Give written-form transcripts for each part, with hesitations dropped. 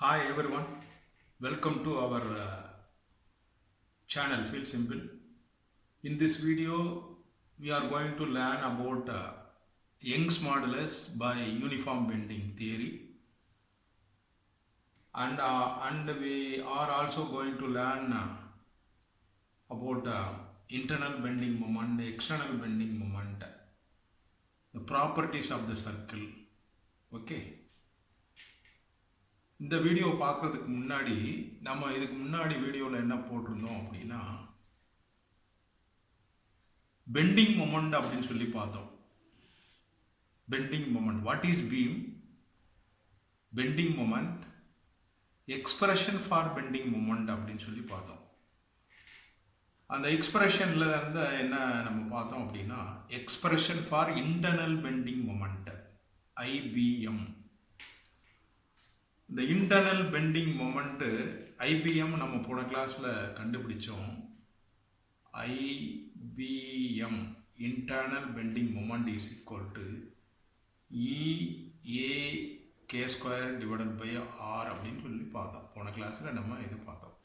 Hi everyone, welcome to our channel Feel Simple. In this video, we are going to learn about Young's modulus by uniform bending theory, and we are also going to learn about internal bending moment, external bending moment, the properties of the circle. Okay. இந்த video பார்க்குறதுக்கு முன்னாடி நம்ம இதுக்கு முன்னாடி வீடியோவில் என்ன போட்டிருந்தோம் அப்படின்னா பெண்டிங் மொமெண்ட் அப்படின்னு சொல்லி பார்த்தோம். Bending moment, what is beam, bending moment, expression for bending moment அப்படின்னு சொல்லி பார்த்தோம். அந்த எக்ஸ்பிரஷனில் வந்து என்ன நம்ம பார்த்தோம் அப்படின்னா expression for internal bending moment, IBM. இந்த இன்டர்னல் பெண்டிங் மொமெண்ட்டு ஐபிஎம் நம்ம போன கிளாஸில் கண்டுபிடிச்சோம். IBM internal bending moment is equal to EAK square divided by R அப்படின்னு சொல்லி பார்த்தோம். போன கிளாஸில் நம்ம இது பார்த்தோம்.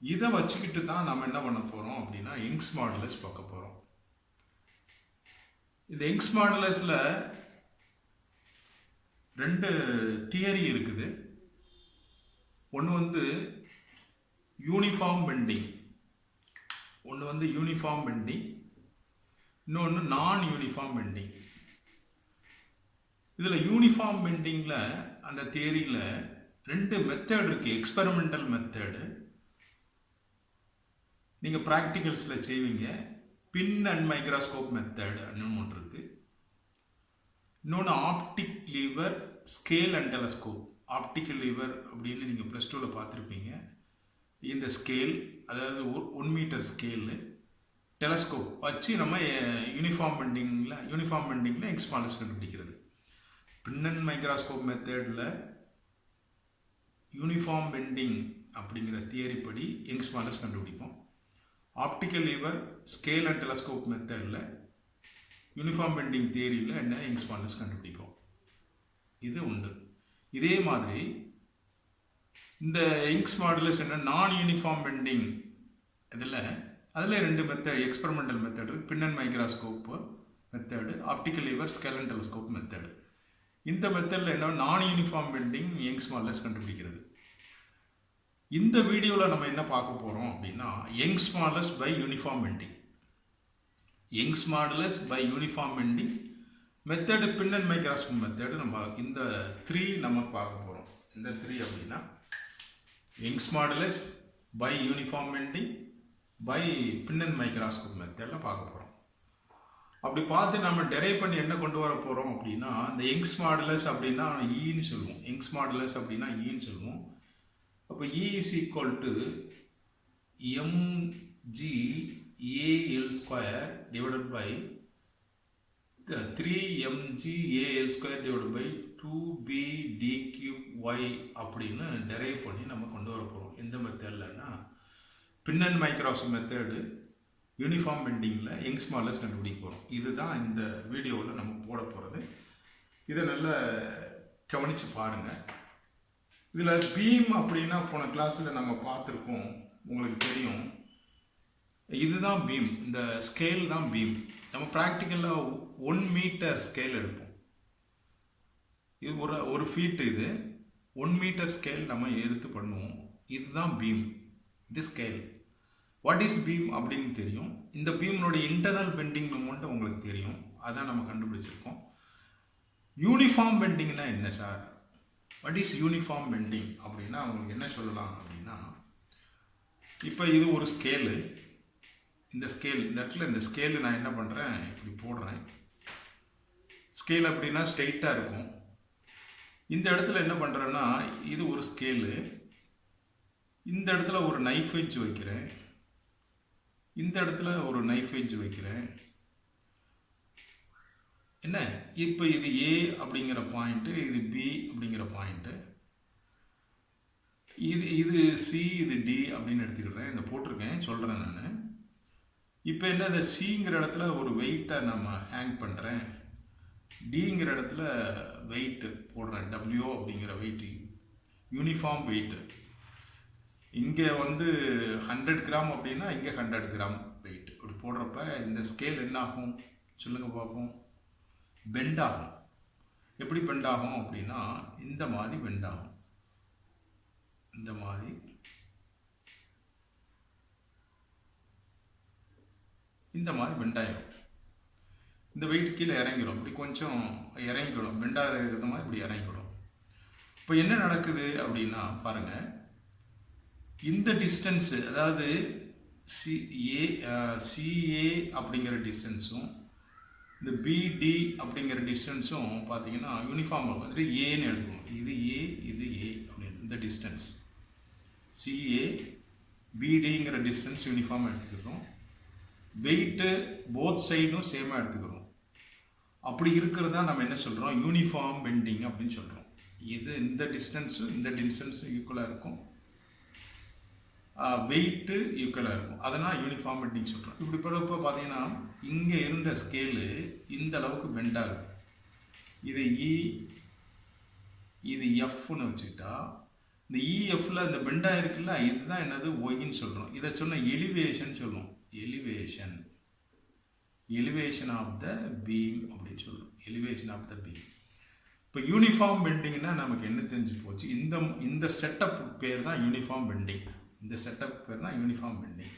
இதை வச்சுக்கிட்டு தான் நம்ம என்ன பண்ண போகிறோம் அப்படின்னா யங்ஸ் மாடுலஸ் பார்க்க போகிறோம். இந்த யங்ஸ் மாடுலஸில் ரெண்டு தியரி இருக்குது. ஒன்று வந்து யூனிஃபார்ம் பெண்டிங், இன்னொன்று நான் யூனிஃபார்ம் பெண்டிங். இதில் யூனிஃபார்ம் பெண்டிங்கில் அந்த தியரியில் ரெண்டு மெத்தட் இருக்குது. எக்ஸ்பெரிமெண்டல் மெத்தடு, நீங்கள் ப்ராக்டிகல்ஸில் செய்வீங்க. பின் அண்ட் மைக்ரோஸ்கோப் மெத்தட் ஒன்று இருக்குது. இன்னொன்று optic lever, scale and telescope. Optical lever அப்படின்னு நீங்கள் ப்ளஸ் டூவில் பார்த்துருப்பீங்க. இந்த ஸ்கேல், அதாவது 1 மீட்டர் ஸ்கேலு, டெலஸ்கோப் வச்சு நம்ம யூனிஃபார்ம் பெண்டிங்கில் யங்ஸ் மாடுலஸ் கண்டுபிடிக்கிறது. பின் அண்ட் மைக்ரோஸ்கோப் மெத்தடில் யூனிஃபார்ம் பெண்டிங் அப்படிங்கிற தியரி படி யங்ஸ் மாடுலஸ் கண்டுபிடிப்போம். Optical lever, scale and telescope மெத்தடில் யூனிஃபார்ம் பெண்டிங் தியரியில் என்ன யங்ஸ் மாடுலஸ் கண்டுபிடிப்போம். இது உண்டு. இதே மாதிரி இந்த யங்ஸ் மாடுலஸ் என்ன நான் யூனிஃபார்ம் பெண்டிங் அதில் ரெண்டு method experimental method, pin and microscope method, optical lever, scale and telescope method. இந்த மெத்தடில் என்ன நான் யூனிஃபார்ம் பெண்டிங் யங்ஸ் மாடுலஸ் கண்டுபிடிக்கிறது. இந்த வீடியோவில் நம்ம என்ன பார்க்க போகிறோம் அப்படின்னா Young's modulus by uniform bending, Young's modulus by uniform bending method, pin and microscope method. நம்ம இந்த 3 நம்ம பார்க்க போகிறோம். இந்த 3 அப்படின்னா Young's modulus by uniform bending by pin and microscope மெத்தடில் பார்க்க போகிறோம். அப்படி பார்த்து நம்ம டெரைவ் பண்ணி என்ன கொண்டு வர போகிறோம் அப்படின்னா இந்த யங்ஸ் மாடுலஸ் அப்படின்னா ஈன்னு சொல்லுவோம். யங்ஸ் மாடுலஸ் அப்படின்னா ஈன்னு சொல்லுவோம். அப்போ E is equal to MG AL square divided by 3mg AL square divided by 2b d cube y அப்படின்னு டெரைவ் பண்ணி நம்ம கொண்டு வர போகிறோம். எந்த மெத்தட்லன்னா pin and microscope method, uniform பெண்டிங்கில் யங்ஸ் மாடுலஸ் கண்டுபிடிக்க போகிறோம். இதுதான் இந்த வீடியோவில் நம்ம போட போகிறது. இதை நல்லா கவனித்து பாருங்கள். இதில் பீம் அப்படின்னா போன கிளாஸில் நம்ம பார்த்துருக்கோம், உங்களுக்கு தெரியும். இதுதான் பீம், இந்த ஸ்கேல் தான் பீம். நம்ம ப்ராக்டிக்கலாக 1 மீட்டர் ஸ்கேல் எடுப்போம். இது ஒரு ஃபீட்டு, இது 1 மீட்டர் ஸ்கேல் நம்ம எடுத்து பண்ணுவோம். இதுதான் பீம், இது ஸ்கேல். வாட் இஸ் பீம் அப்படின்னு தெரியும். இந்த பீம்னுடைய இன்டர்னல் பெண்டிங் மொமெண்ட் உங்களுக்கு தெரியும், அதான் நம்ம கண்டுபிடிச்சிருக்கோம். யூனிஃபார்ம் பெண்டிங்னா என்ன sir, what is uniform bending அப்படின்னா உங்களுக்கு என்ன சொல்லலாம் அப்படின்னா, இப்போ இது ஒரு ஸ்கேலு. இந்த இடத்துல இந்த ஸ்கேலு நான் என்ன பண்ணுறேன், இப்படி போடுறேன். ஸ்கேல் அப்படின்னா ஸ்ட்ரெயிட்டாக இருக்கும். இந்த இடத்துல என்ன பண்ணுறேன்னா இது ஒரு ஸ்கேலு. இந்த இடத்துல ஒரு நைஃப் எட்ஜ் வைக்கிறேன், இந்த இடத்துல ஒரு நைஃப் எட்ஜ் வைக்கிறேன். என்ன, இப்போ இது ஏ அப்படிங்கிற பாயிண்ட்டு, இது பி அப்படிங்கிற பாயிண்ட்டு, இது சி, இது டி அப்படின்னு எடுத்துக்கிட்டேன். இந்த போட்டிருக்கேன், சொல்கிறேன் நான். இப்போ என்ன, இந்த சிங்கிற இடத்துல ஒரு வெயிட்டை நம்ம ஹேங் பண்ணுறேன். டிங்கிற இடத்துல வெயிட் போடுறேன், டபிள்யூ அப்படிங்கிற வெயிட், யூனிஃபார்ம் வெயிட். இங்கே வந்து 100 கிராம் அப்படின்னா இங்கே 100 கிராம் வெயிட். இப்படி போடுறப்ப இந்த ஸ்கேல் என்ன ஆகும் சொல்லுங்கள் பார்ப்போம்? பெண்ட் ஆகும். எப்படி பெண்ட் ஆகும் அப்படின்னா இந்த மாதிரி பெண்ட் ஆகும். இந்த மாதிரி பெண்ட் ஆகிடும். இந்த வெயிட் கீழே இறங்கிடும். இப்படி கொஞ்சம் இறங்கிடும், பெண்டாக இருக்கிற மாதிரி இப்படி இறங்கிடும். இப்போ என்ன நடக்குது அப்படின்னா பாருங்கள், இந்த டிஸ்டன்ஸு, அதாவது சிஏ அப்படிங்கிற டிஸ்டன்ஸும் இந்த பிடி அப்படிங்கிற டிஸ்டன்ஸும் பார்த்தீங்கன்னா யூனிஃபார்மாக வந்துட்டு ஏன்னு எழுதுவோம். இது ஏ, இது ஏ அப்படின்னு. இந்த டிஸ்டன்ஸ் சிஏ பிடிங்கிற டிஸ்டன்ஸ் யூனிஃபார்மாக எடுத்துக்கிறோம். வெயிட்டு போத் சைடும் சேமாக எடுத்துக்கிறோம். அப்படி இருக்கிறதா நம்ம என்ன சொல்கிறோம்? யூனிஃபார்ம் பெண்டிங் அப்படின்னு சொல்கிறோம். இது இந்த டிஸ்டன்ஸும் இந்த டிஸ்டன்ஸும் ஈக்குவலாக இருக்கும், வெயிட்டு ஈக்குவலாக இருக்கும். அதனால் யூனிஃபார்ம் பெண்டிங் சொல்கிறோம். இப்படி போகிறப்ப பார்த்தீங்கன்னா இங்கே இருந்த ஸ்கேலு இந்த அளவுக்கு பெண்ட் ஆகுது. இது இ, இது எஃப்னு வச்சுக்கிட்டா, இந்த இஎஃப்ல இந்த பெண்டாக இருக்குல்ல, இதுதான் என்னது ஒய்ன்னு சொல்கிறோம். இதை சொன்ன எலிவேஷன் சொல்லுவோம். எலிவேஷன் ஆஃப் த பீம் அப்படின்னு சொல்லுவோம். Elevation of the beam. இப்போ யூனிஃபார்ம் பெண்டிங்னா நமக்கு என்ன தெரிஞ்சு போச்சு? இந்த செட்டப் பேர் தான் யூனிஃபார்ம் பெண்டிங். இந்த செட்டப் பேர் தான் யூனிஃபார்ம் பெண்டிங்.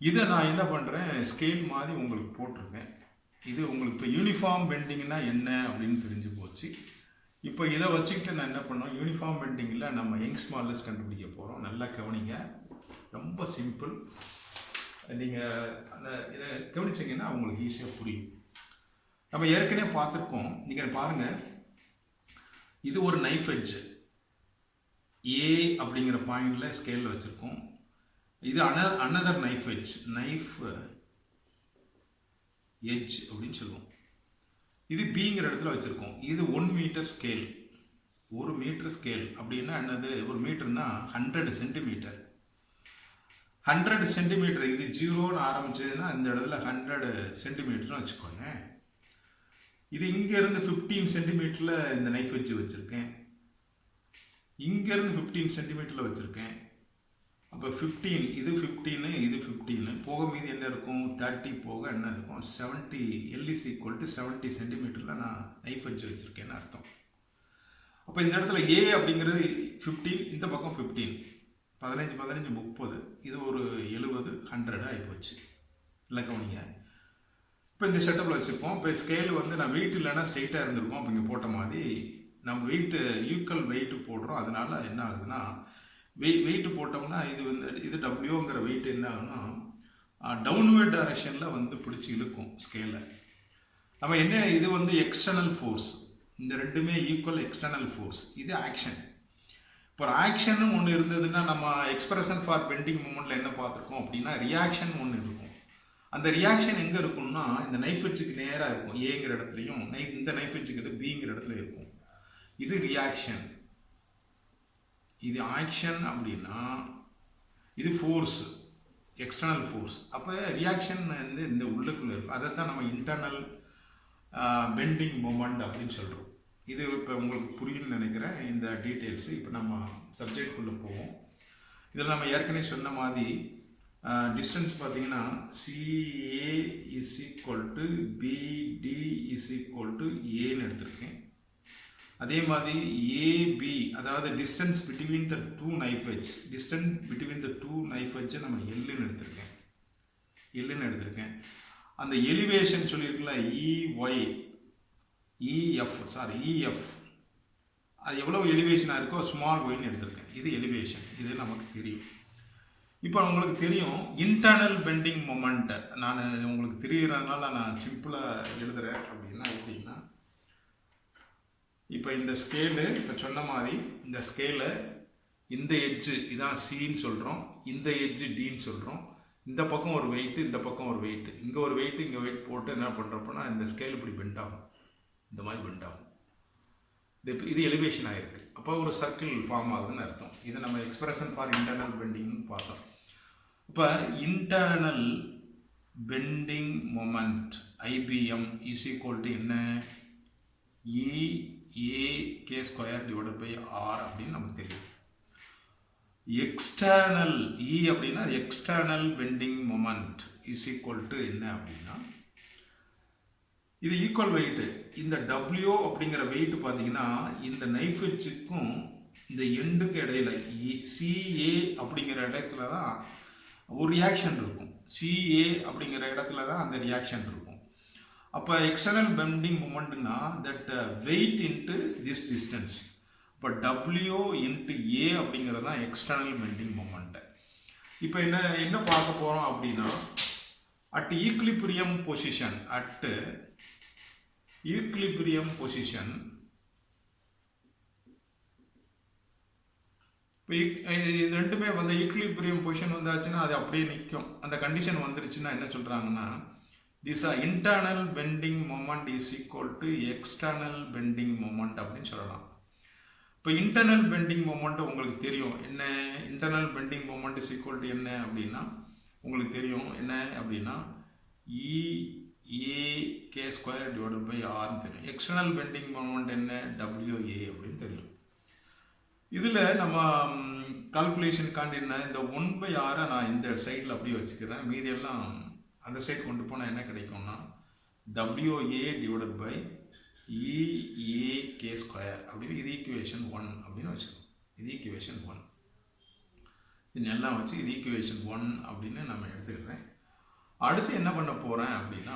இதை நான் என்ன பண்ணுறேன், ஸ்கேல் மாதிரி உங்களுக்கு போட்டிருக்கேன். இது உங்களுக்கு இப்போ யூனிஃபார்ம் பெண்டிங்னா என்ன அப்படின்னு தெரிஞ்சு போச்சு. இப்போ இதை வச்சுக்கிட்டு நான் என்ன பண்ணோம், யூனிஃபார்ம் பெண்டிங்கில் நம்ம யங்ஸ் மாடுலஸ் கண்டுபிடிக்க போகிறோம். நல்லா கவனிங்க, ரொம்ப சிம்பிள். நீங்கள் அந்த இதை கவனிச்சிங்கன்னா உங்களுக்கு ஈஸியாக புரியும். நம்ம ஏற்கனவே பார்த்துருக்கோம். நீங்கள் பாருங்கள், இது ஒரு நைஃப் எட்ஜ் ஏ அப்படிங்கிற பாயிண்டில் ஸ்கேலில் வச்சுருக்கோம். இது அனதர் நைஃப் எட்ஜ் அப்படின்னு சொல்லுவோம். இது பிங்கிற இடத்துல வச்சுருக்கோம். இது 1 மீட்டர் ஸ்கேல். 1 மீட்டர் ஸ்கேல் அப்படின்னா என்னது? 1 மீட்டர்னா 100 சென்டிமீட்டர். 100 சென்டிமீட்டர். இது 0ன்னு ஆரம்பிச்சதுன்னா இந்த இடத்துல 100 சென்டிமீட்டர்னு வச்சுக்கோங்க. இது இங்கேருந்து 15 சென்டிமீட்டரில் இந்த நைஃப் வச்சு வச்சுருக்கேன். இங்கேருந்து 15 சென்டிமீட்டரில் வச்சுருக்கேன். அப்போ 15, இது 15, இது 15 போக மீதி என்ன இருக்கும்? 30 போக என்ன இருக்கும்? 70. L is equal to 70 சென்டிமீட்டரில் நான் நைஃப் வச்சு வச்சுருக்கேன்னு அர்த்தம். அப்போ இந்த இடத்துல ஏ அப்படிங்கிறது 15, இந்த பக்கம் 15, 15 15 30, இது ஒரு 70 100 ஆகிப்போச்சு. இல்லை கவனிங்க. இப்போ இந்த செட்டப்பில் வச்சுருப்போம். இப்போ ஸ்கேல் வந்து நான் வெயிட் இல்லைன்னா ஸ்ட்ரெயிட்டாக இருந்திருக்கோம். அப்போ இங்கே போட்ட மாதிரி நம்ம வெயிட்டு ஈக்குவல் வெயிட்டு போடுறோம். அதனால என்ன ஆகுதுன்னா, வெயிட்டு போட்டோம்னா இது வந்து இது டபிள்யூங்கிற வெயிட் என்ன ஆகுதுன்னா டவுன்வேர்ட் டைரக்ஷனில் வந்து பிடிச்சி இழுக்கும் ஸ்கேலை. நம்ம என்ன, இது வந்து எக்ஸ்டர்னல் ஃபோர்ஸ். இந்த ரெண்டுமே ஈக்குவல் எக்ஸ்டர்னல் ஃபோர்ஸ். இது ஆக்ஷன். இப்போ ஆக்ஷன் ஒன்று இருந்ததுன்னா நம்ம எக்ஸ்பிரஷன் ஃபார் பெண்டிங் மூமெண்ட்டில் என்ன பார்த்துருக்கோம் அப்படின்னா ரியாக்ஷன் ஒன்று இருக்கும். அந்த ரியாக்ஷன் எங்கே இருக்கும்னா இந்த நைஃப் எட்ஜுக்கு நேராக இருக்கும். ஏங்கிற இடத்துலையும் இந்த நைஃப் எட்ஜுக்கிட்ட பிங்கிற இடத்துல இருக்கும். இது ரியாக்ஷன், இது ஆக்ஷன் அப்படின்னா இது ஃபோர்ஸ், எக்ஸ்டர்னல் ஃபோர்ஸ். அப்போ ரியாக்ஷன் வந்து இந்த உள்ளுக்குள்ளே இருக்கும். அதை தான் நம்ம இன்டர்னல் பெண்டிங் மூமெண்ட் அப்படின்னு சொல்கிறோம். இது இப்போ உங்களுக்கு புரியும்னு நினைக்கிறேன் இந்த டீட்டெயில்ஸு. இப்போ நம்ம சப்ஜெக்டுக்குள்ளே போவோம். இதில் நம்ம ஏற்கனவே சொன்ன மாதிரி டிஸ்டன்ஸ் பார்த்தீங்கன்னா CA is equal to BD is equal to ஏன்னு எடுத்திருக்கேன். அதே மாதிரி ஏபி, அதாவது distance between the two knife edge, distance between the two knife எட்ஜை நம்ம எல்லுன்னு எடுத்திருக்கேன். அந்த எலிவேஷன் சொல்லியிருக்கல இஎஃப், அது எவ்வளோ எலிவேஷனாக இருக்கோ ஸ்மால் ஒய்ன்னு எடுத்திருக்கேன். இது எலிவேஷன், இது நமக்கு தெரியும். இப்போ உங்களுக்கு தெரியும் இன்டர்னல் பெண்டிங் மொமெண்ட். நான் உங்களுக்கு தெரிகிறதுனால நான் சிம்பிளாக எழுதுகிறேன். எப்படின்னா இப்போ இந்த ஸ்கேலு இப்போ சொன்ன மாதிரி இந்த ஸ்கேலை இந்த எட்ஜு இதான் சின்னு சொல்கிறோம், இந்த எட்ஜு டின்னு சொல்கிறோம். இந்த பக்கம் ஒரு வெயிட்டு, இந்த பக்கம் ஒரு வெயிட்டு, இங்கே ஒரு வெயிட்டு, இங்கே வெயிட் போட்டு என்ன பண்ணுறப்போனா இந்த ஸ்கேல் இப்படி பெண்ட் ஆகும், இந்த மாதிரி பெண்ட் ஆகும். இது எலிவேஷன் ஆகிருக்கு. அப்போ ஒரு சர்க்கிள் ஃபார்ம் ஆகுதுன்னு அர்த்தம். இதை நம்ம எக்ஸ்பிரஷன் ஃபார் இன்டர்னல் பெண்டிங்னு பார்த்தோம். இப்போ internal bending moment IBM is equal to என்ன EAK square divided by R அப்படின்னு நமக்கு தெரியும். எக்ஸ்டர்னல் E அப்படின்னா external bending moment is equal to என்ன அப்படின்னா இது ஈக்குவல் வெயிட். இந்த W அப்படிங்கிற வெயிட் பார்த்தீங்கன்னா இந்த நைஃப் எட்ஜுக்கும் இந்த எண்டுக்கு இடையில CA அப்படிங்கிற இடத்துல தான் ஒரு ரியாக்ஷன் இருக்கும். CA அப்படிங்கிற இடத்துல தான் அந்த ரியாக்ஷன் இருக்கும். அப்போ எக்ஸ்டர்னல் பெண்டிங் மொமெண்ட்னா that weight into this distance. இப்போ W இன்ட்டு A அப்படிங்கிறது தான் எக்ஸ்டர்னல் பெண்டிங் மொமெண்ட். இப்போ என்ன பார்க்க போகிறோம் அப்படின்னா அட் ஈக்லிபிரியம் பொசிஷன் இப்போ இது ரெண்டுமே வந்து ஈக்லிபிரியம் பொசிஷன் வந்தாச்சுன்னா அது அப்படியே நிற்கும். அந்த கண்டிஷன் வந்துருச்சுன்னா என்ன சொல்கிறாங்கன்னா this internal bending moment is equal to external bending moment அப்படின்னு சொல்லலாம். இப்போ இன்டர்னல் பெண்டிங் மொமெண்ட் உங்களுக்கு தெரியும் என்ன. Internal bending moment is equal to என்ன அப்படின்னா உங்களுக்கு தெரியும் என்ன அப்படின்னா EAK ஸ்கொயர் டிவைடட் பை ஆர்னு தெரியும். எக்ஸ்டர்னல் பெண்டிங் மொமெண்ட் என்ன WA அப்படின்னு தெரியும். இதில் நம்ம கால்குலேஷனுக்காண்டி என்ன இந்த 1/r நான் இந்த சைடில் அப்படியே வச்சுக்கிறேன். மீதியெல்லாம் அந்த சைடு கொண்டு போனால் என்ன கிடைக்கும்னா WA divided by EAK square அப்படின்னு இது ஈக்குவேஷன் 1 அப்படின்னு வச்சுக்கணும். இது ஈக்குவேஷன் 1. இது எல்லாம் வச்சு இது ஈக்குவேஷன் 1 அப்படின்னு நம்ம எடுத்துக்கிறேன். அடுத்து என்ன பண்ண போகிறேன் அப்படின்னா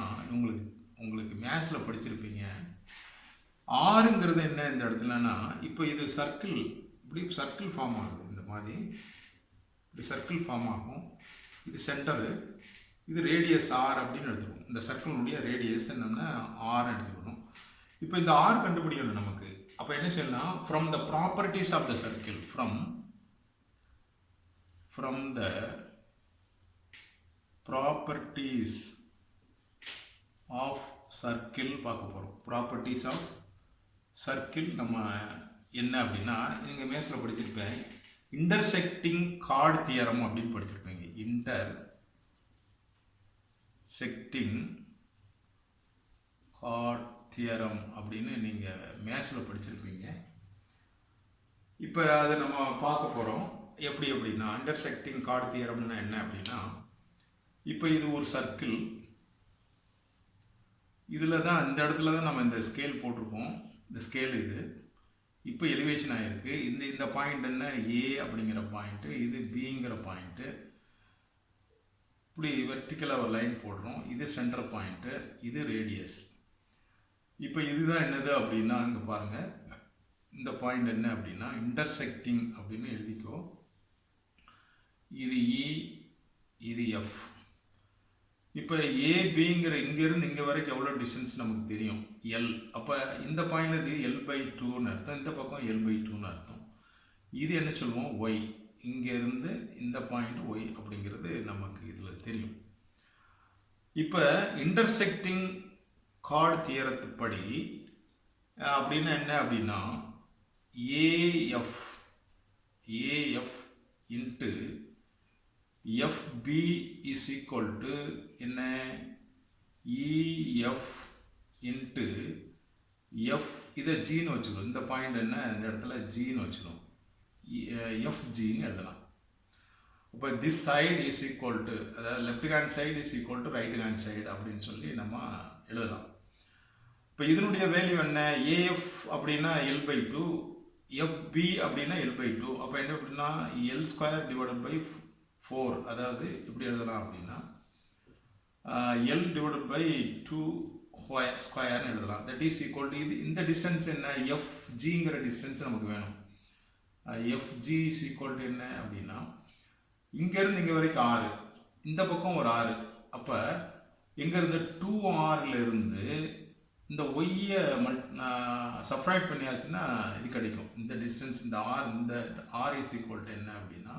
உங்களுக்கு மேத்ஸில் படிச்சிருப்பீங்க. ஆறுங்கிறது என்ன இந்த இடத்துலனா இப்போ இது சர்க்கிள் இப்படி சர்க்கிள் ஃபார்ம் ஆகுது. இந்த மாதிரி இப்படி சர்க்கிள் ஃபார்ம் ஆகும். இது சென்டரு, இது ரேடியஸ் R அப்படின்னு எடுத்துக்கணும். இந்த சர்க்கிளுடைய ரேடியஸ் என்னன்னா R எடுத்துக்கணும். இப்போ இந்த R கண்டுபிடிக்கணும் நமக்கு. அப்போ என்ன செய்யலாம் from the properties of the circle from the properties of circle பார்க்க போகிறோம். ப்ராப்பர்ட்டிஸ் ஆஃப் சர்க்கிள் நம்ம என்ன அப்படின்னா நீங்கள் மேத்ஸில் படிச்சிருப்பேன் இன்டர்செக்டிங் கார்டு தியரம் அப்படின்னு படிச்சிருப்பீங்க. இன்டர்செக்டிங் கார்டு தியரம் அப்படின்னு நீங்கள் மேத்ஸில் படிச்சிருப்பீங்க. இப்போ அதை நம்ம பார்க்க போகிறோம். எப்படி அப்படின்னா இன்டர்செக்டிங் கார்டு தியரம்னா என்ன அப்படின்னா இப்போ இது ஒரு சர்க்கிள். இதில் தான் இந்த இடத்துல தான் நம்ம இந்த ஸ்கேல் போட்டிருக்கோம். இந்த ஸ்கேல் இது இப்போ எலிவேஷன் ஆகிருக்கு. இந்த பாயிண்ட் என்ன A அப்படிங்கிற பாயிண்ட்டு, இது Bங்கிற பாயிண்ட்டு. இப்படி வெர்டிக்கலாக ஒரு லைன் போடுறோம். இது சென்டர் பாயிண்ட்டு, இது ரேடியஸ். இப்போ இதுதான் என்னது அப்படின்னா இங்கே பாருங்கள் இந்த பாயிண்ட் என்ன அப்படின்னா இன்டர்செக்டிங் அப்படின்னு எழுதிக்கோ. இது E, இது F. இப்போ ABங்கிற இங்கேருந்து இங்கே வரைக்கும் எவ்வளோ டிஸ்டன்ஸ் நமக்கு தெரியும் L. அப்போ இந்த பாயிண்ட் இது L/2ன்னு அர்த்தம், இந்த பக்கம் L/2ன்னு அர்த்தம். இது என்ன சொல்லுவோம் Y. இங்கேருந்து இந்த பாயிண்ட் Y அப்படிங்கிறது நமக்கு இதில் தெரியும். இப்போ இன்டர்செக்டிங் கார்டு தியரத்துப்படி அப்படின்னா என்ன அப்படின்னா AF into FB is equal to என்ன EF இன்ட்டு F. இதை ஜின்னு வச்சுக்கணும். இந்த பாயிண்ட் என்ன இந்த இடத்துல ஜின்னு வச்சுக்கணும். FGன்னு எழுதலாம். இப்போ this side is equal to அதாவது left hand side is equal to right hand side அப்படின்னு சொல்லி நம்ம எழுதலாம். இப்போ இதனுடைய வேல்யூ என்ன AF அப்படின்னா L/2, FB அப்படின்னா L/2. அப்போ என்ன அப்படின்னா L ஸ்கொயர் டிவைடட் பை 4. அதாவது எப்படி எழுதலாம் அப்படின்னா L டிவைடட் பை 2 ஸ்கொயர்னு எழுதலாம். தட் இஸ் ஈக்குவல் டு இந்த டிஸ்டன்ஸ் என்ன FGங்கிற டிஸ்டன்ஸ் நமக்கு வேணும். FG இஸ் ஈக்குவல் டு என்ன அப்படின்னா இங்கேருந்து இங்கே வரைக்கும் 6, இந்த பக்கம் ஒரு 6. அப்போ இங்கேருந்து 2Rலேருந்து இந்த ஒய்யை சப்ராக்ட் பண்ணியாச்சுன்னா இது கிடைக்கும். இந்த டிஸ்டன்ஸ் இந்த R இஸ் ஈக்குவல் டு என்ன அப்படின்னா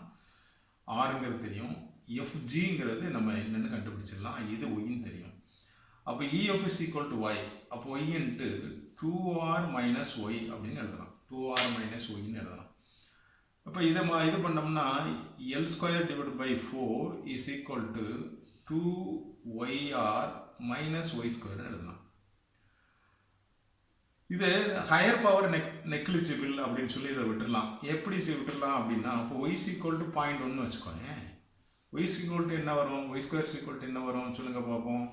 ஆறுங்கிறது தெரியும், FGங்கிறது நம்ம என்னென்னு கண்டுபிடிச்சிடலாம், இது ஒய்ன்னு தெரியும். அப்போ EF is equal to Y. அப்போ Y into 2R minus Y அப்படின்னு எழுதலாம். 2R மைனஸ் ஒய்ன்னு எழுதலாம். அப்போ இது பண்ணோம்னா L square divide by 4 is equal to 2YR minus y ஸ்கொயர்னு எழுதலாம். இது ஹையர் பவர் நெக்லிஜிபிள் அப்படின்னு சொல்லி இதை விட்டுடலாம். எப்படி விட்டுடலாம் அப்படின்னா, இப்போ ஒய் ஈக்குவல் டு 0.1 வச்சுக்கோங்க. ஒய் ஈக்குவல் டு என்ன வரும், ஒய் ஸ்கொயர் ஈக்குவல் டு என்ன வரும் சொல்லுங்கள் பார்ப்போம்.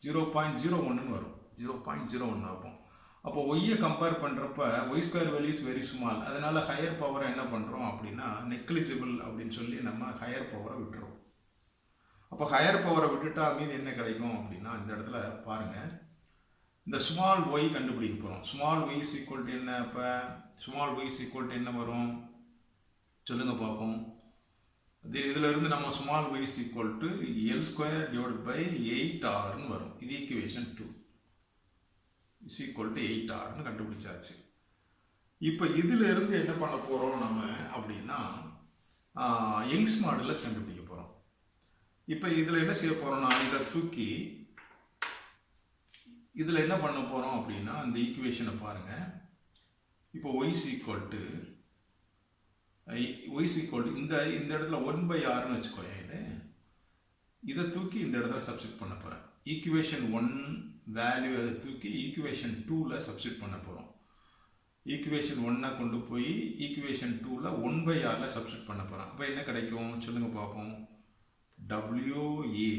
0.01 வரும். 0.01 ஆகும். அப்போ ஒய்யை கம்பேர் பண்ணுறப்ப y square value is very small. அதனால் ஹையர் பவரை என்ன பண்ணுறோம் அப்படின்னா நெக்லிஜிபிள் அப்படின்னு சொல்லி நம்ம ஹையர் பவரை விட்டுறோம். அப்போ ஹையர் பவரை விட்டுட்டா மீது என்ன கிடைக்கும் அப்படின்னா, இந்த இடத்துல பாருங்கள், இந்த ஸ்மால் ஒய் கண்டுபிடிக்க போகிறோம். Small y is equal to என்ன, இப்போ small y is equal to என்ன வரும் சொல்லுங்கள் பார்ப்போம். இதில் இருந்து நம்ம small y is equal to L square divide by 8r வரும். இது ஈக்குவேஷன் 2 இஸ் ஈக்குவல் டு 8rன்னு கண்டுபிடிச்சாச்சு. இப்போ இதில் இருந்து என்ன பண்ண போகிறோம் நம்ம அப்படின்னா யங்ஸ் மாடுலஸ் கண்டுபிடிக்க போகிறோம். இப்போ இதில் என்ன செய்ய போகிறோம்னா, இதை தூக்கி இதில் என்ன பண்ண போகிறோம் அப்படின்னா, இந்த ஈக்குவேஷனை பாருங்கள். இப்போ ஒய்ஸ் ஈக்குவல் டு இந்த இடத்துல 1/rன்னு வச்சுக்கோங்க. இதை தூக்கி இந்த இடத்துல சப்ஸ்டிட் பண்ண போகிறேன். ஈக்குவேஷன் 1 வேல்யூ அதை தூக்கி ஈக்குவேஷன் 2ல் சப்ஸ்டிட் பண்ண போகிறோம். ஈக்குவேஷன் 1 கொண்டு போய் ஈக்குவேஷன் 2ல் 1/rல சப்ஸ்டிட் பண்ண போகிறோம். அப்போ என்ன கிடைக்கும் சொல்லுங்கள் பார்ப்போம். WA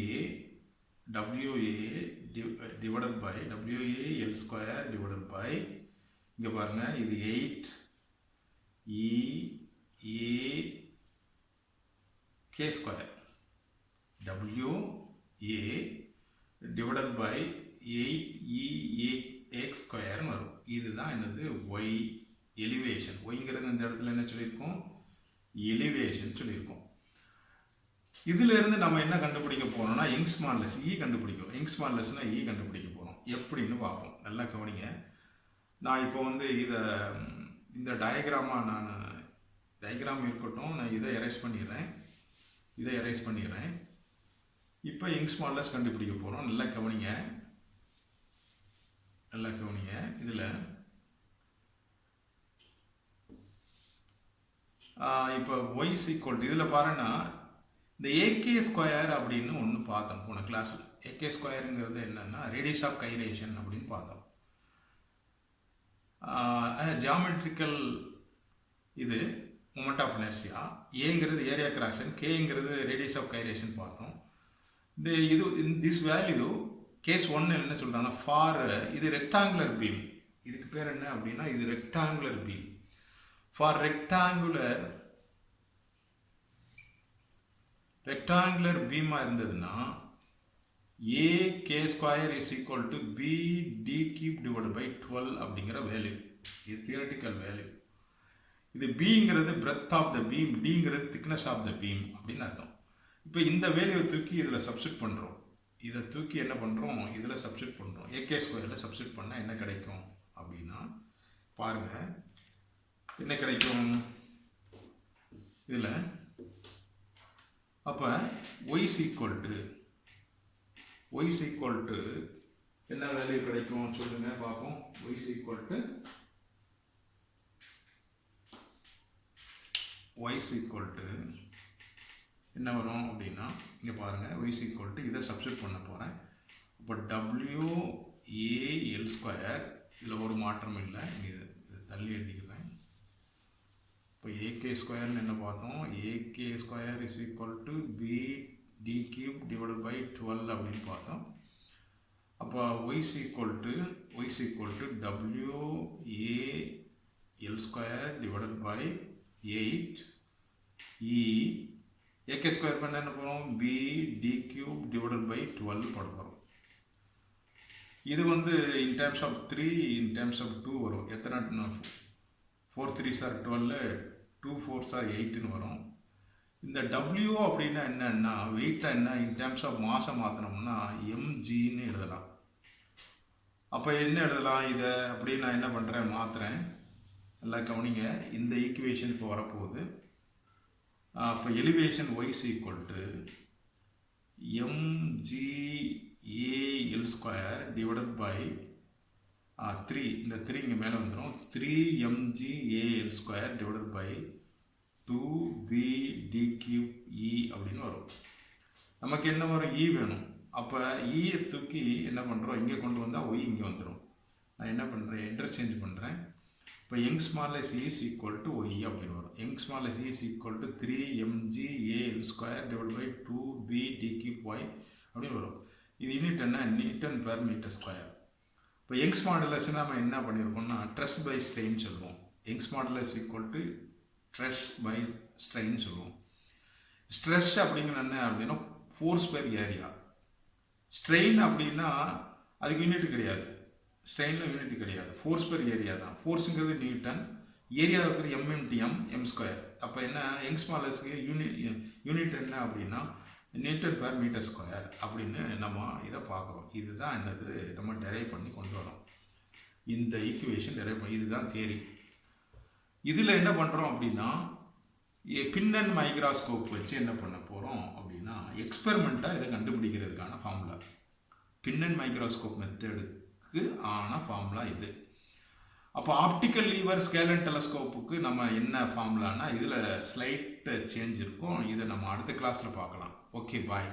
divided by WA L square divided by, இங்கே பாருங்கள், இது 8EAK square. WA divided by 8EAX square வரும். இதுதான் என்னது Y எலிவேஷன். ஒய்ங்கிறது இந்த இடத்துல என்ன சொல்லியிருக்கோம், எலிவேஷன் சொல்லியிருக்கோம். இதில் இருந்து நம்ம என்ன கண்டுபிடிக்க போகிறோம்னா யங்ஸ் மாடுலஸ் E கண்டுபிடிக்கும். யங்ஸ் மாடுலஸ்னா E கண்டுபிடிக்க போகிறோம். எப்படின்னு பார்ப்போம். நல்லா கவனிங்க. நான் இப்போ வந்து இந்த டயக்ராம் இருக்கட்டும், நான் இதை எரேஸ் பண்ணிடுறேன். இப்போ யங்ஸ் மாடுலஸ் கண்டுபிடிக்க போகிறோம். நல்லா கவனிங்க. இதில் இப்போ ஒய் ஈக்குவல் டு இதில் பாருன்னா இந்த ஏகே ஸ்கொயர் அப்படின்னு ஒன்று பார்த்தோம் போன கிளாஸில். ஏகே ஸ்கொயருங்கிறது என்னென்னா ரேடியஸ் ஆஃப் கைரேஷன் அப்படின்னு பார்த்தோம். ஜியாமெட்ரிக்கல் இது மொமெண்ட் ஆஃப் இனர்ஷியா. ஏங்கிறது ஏரியா கிராஷன், கேங்கிறது ரேடியஸ் ஆஃப் கைரேஷன் பார்த்தோம். திஸ் வேல்யூ கேஸ் 1 என்ன சொல்கிறாங்கன்னா, ஃபார் இது ரெக்டாங்குலர் பீம். இதுக்கு பேர் என்ன அப்படின்னா, இது ரெக்டாங்குலர் பீம். ஃபார் ரெக்டாங்குலர் பீமாக இருந்ததுன்னா AK square is equal to BD cube divide by 12 அப்படிங்கிற வேல்யூ. இது தியரட்டிக்கல் வேல்யூ. இது Bங்கிறது பிரெத் ஆஃப் த பீம், Dங்கிறது திக்னஸ் ஆஃப் த பீம் அப்படின்னு அர்த்தம். இப்போ இந்த வேல்யூவை தூக்கி இதில் சப்ஸ்டிட் பண்ணுறோம். இதை தூக்கி என்ன பண்ணுறோம், இதில் சப்ஸ்டிட் பண்ணுறோம். AK ஸ்கொயரில் சப்ஸ்டிட் பண்ணால் என்ன கிடைக்கும் அப்படின்னா, பாருங்கள் என்ன கிடைக்கும் இதில். அப்போ ஒய் ஈக்குவல் டு என்ன வேல்யூ கிடைக்கும் சொல்லுங்க பார்ப்போம். ஒய் ஈக்குவல் டு என்ன வரும் அப்படின்னா, இங்கே பாருங்கள், ஒய் ஈக்குவல் டு இதை சப்ஸ்டிட் பண்ண போகிறேன். இப்போ WAL ஸ்கொயர், இதில் ஒரு மாற்றம் இல்லை, இங்கே இதை தள்ளி எழுதிக்கிறேன். இப்போ AK ஸ்கொயர்னு என்ன பார்த்தோம், AK square is equal to BD cube divide by 12 அப்படின்னு பார்த்தோம். அப்போ y equal to WAL square divide by 8E AK square பண்ண என்ன போகிறோம், BD கியூப் டிவைட் பை 12 போட போகிறோம். இது வந்து in terms of 3 in terms of 2 வரும். எத்தனை 4 3s are 12, 2 4s are 8ன்னு வரும். இந்த W அப்படின்னா என்னன்னா வெயிட்டை என்ன இன் டேர்ம்ஸ் ஆஃப் மாசை மாற்றினோம்னா mgன்னு எழுதலாம். அப்போ என்ன எழுதலாம் இதை அப்படி நான் என்ன பண்ணுறேன், மாற்றுறேன். நல்லா கவனிங்க. இந்த ஈக்குவேஷன் இப்போ வரப்போகுது. அப்போ elevation y equal to mgAL square divided by 3. இந்த 3 இங்கே மேலே வந்துடும். 3mgAL square divided by 2BD cube E அப்படின்னு வரும். நமக்கு என்ன வரும், E வேணும். அப்போ ஈயை தூக்கி என்ன பண்ணுறோம், இங்கே கொண்டு வந்தால் ஒய் இங்கே வந்துடும். நான் என்ன பண்ணுறேன், இன்டர்சேஞ்ச் பண்ணுறேன். இப்போ யங் modulus is equal to Y அப்படின்னு வரும். யங் modulus is equal to 3mg/2b/d³ அப்படின்னு வரும். இது யூனிட் என்ன, நியூட்டன் பெர் மீட்டர் ஸ்கொயர். இப்போ யங்ஸ் மாடுலஸ் நம்ம என்ன பண்ணியிருக்கோம்னா ஸ்ட்ரெஸ் பை ஸ்ட்ரெயின் சொல்லுவோம். Young's modulus equal to stress by strain சொல்லுவோம். ஸ்ட்ரெஸ் அப்படிங்கிற என்ன அப்படின்னா ஃபோர்ஸ் பெர் ஏரியா. ஸ்ட்ரெயின் அப்படின்னா அதுக்கு யூனிட் கிடையாது, ஸ்ட்ரெயினில் யூனிட் கிடையாது, ஃபோர்ஸ் பெர் ஏரியா தான். ஃபோர்ஸுங்கிறது நியூட்டன், ஏரியா இருக்கிற m/m². அப்போ என்ன, யங்ஸ் மாடுலஸ்க்கு யூனிட் என்ன அப்படின்னா நியூட்டன் பெர் மீட்டர் ஸ்கொயர் அப்படின்னு நம்ம இதை பார்க்குறோம். இதுதான் என்னது நம்ம டெரைவ் பண்ணி கொண்டு வரோம். இந்த ஈக்குவேஷன் டெரைவ் பண்ணி, இதுதான் தியரி. இதில் என்ன பண்ணுறோம் அப்படின்னா பின்னன் மைக்ரோஸ்கோப் வச்சு என்ன பண்ண போகிறோம் அப்படின்னா எக்ஸ்பெரிமெண்ட்டாக இதை கண்டுபிடிக்கிறதுக்கான ஃபார்முலா. பின்னன் மைக்ரோஸ்கோப் மெத்தடுக்கு ஆன ஃபார்முலா இது. அப்போ ஆப்டிக்கல் லீவர் ஸ்கேல் அண்ட் டெலஸ்கோப்புக்கு நம்ம என்ன ஃபார்முலானா இதில் ஸ்லைட் சேஞ்ச் இருக்கும். இதை நம்ம அடுத்த கிளாஸில் பார்க்கலாம். ஓகே, பாய்.